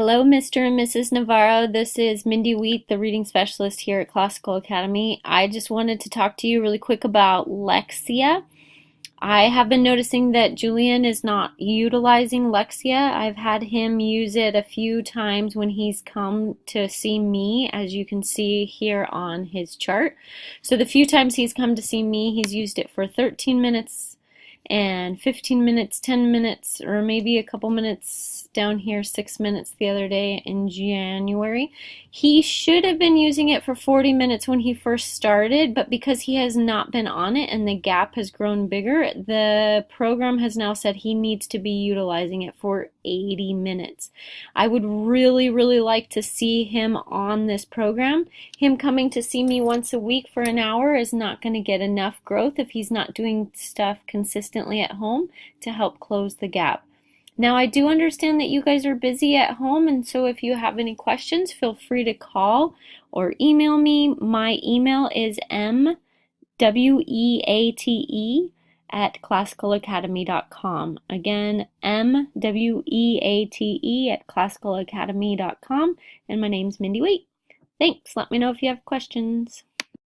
Hello, Mr. and Mrs. Navarro. This is Mindy Wheat, the reading specialist here at Classical Academy. I just wanted to talk to you really quick about Lexia. I have been noticing that Julian is not utilizing Lexia. I've had him use it a few times when he's come to see me, as you can see here on his chart. So the few times he's come to see me, he's used it for 13 minutes and 15 minutes, 10 minutes, or maybe a couple minutes down here, 6 minutes the other day in January. He should have been using it for 40 minutes when he first started, but because he has not been on it and the gap has grown bigger, the program has now said he needs to be utilizing it for 80 minutes. I would really, really like to see him on this program. Him coming to see me once a week for an hour is not going to get enough growth if he's not doing stuff consistently at home to help close the gap. Now, I do understand that you guys are busy at home, and so if you have any questions, feel free to call or email me. My email is mweate@classicalacademy.com. Again, mweate@classicalacademy.com, and my name's Mindy Wheat. Thanks. Let me know if you have questions.